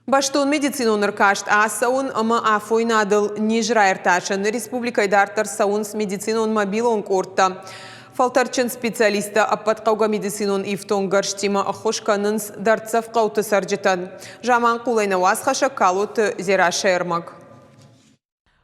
Баштон медициноныр кашт асаун ама афойнадыл нижрайрташын республикайдартар саунс медицинон мобилон корта. Фалтарчын специалиста аппатқауға медицинон ифтон гарштима ахошканынс дартсав қауты саржытан. Жаман кулайна васхаша калут зераша ермак.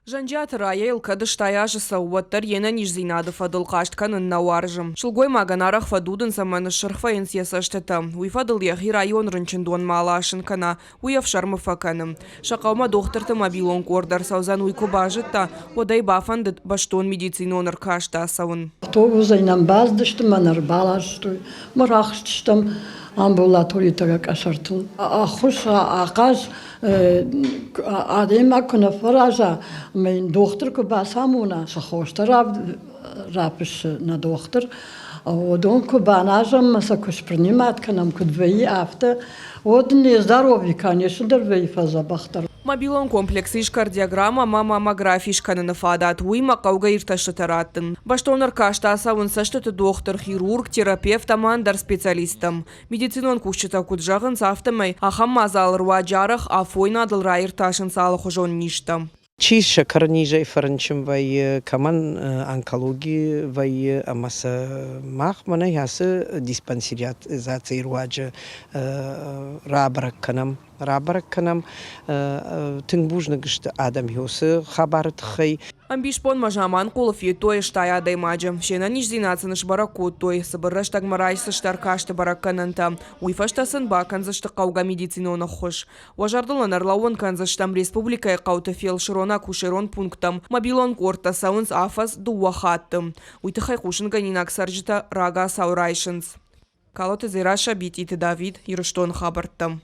Жанжат рая илкадыш таяжы сауаттар ена нижзинады фадыл каштканын наваржым. Шылгой маганарах фадудын саманы шырхфаин сесаштата. Уйфадыл яхи район рынчындон малашын кана, уяв шармыфаканым. Шақаума доқтырты мобилон кордар саузан уйку бажытта, одай бафандыт баштон медициноныр кашта сауын. Автобусайнан баздыштым, анар балаштым, мырахштым. Амбулатория кашартыл. Ахуш акаш адема куна фаража мен доктор кубасамуна сахоштар рапиш на доктор. Одон кубанажам масакуш принимать канам кудвей авто. Оден нездоровый, конечно, дервей фазабахтар. Мобилон комплекс иш кардиограмма маммографиш канына фадат уйма кауга ирташтатараттын. Баштоныр кашта сауын саштыты доктор, хирург, терапевт, амандар специалистам. Медицинон кушчыта куджағын сафтымай ахам мазалыр ваджарах афойнадыл райырташын салы хожон ништам. Чиз шакар ниже фарнчим вай каман онкологии вай амаса мах мана ясы диспансеризация руаджа рабрак канам тынгбужны гышты адам юсы хабарт хай. Амбишпон мажаман кулов той штая даймаджа. Шена нижзинацыныш баракут той сабырраш тагмарайсы штаркашты бараккананта. Уйфаштасын баканзышты қауға медицинона хош. Важардылан арлауын канзыштам республикай қауты фелширона кушерон пунктам. Мобилон корта саунс афас дуахаттым. Уйтыхай кушынга нинак саржыта рага саурайшынс. Калоты зираша бититы Давид Ирыштон хабарттам.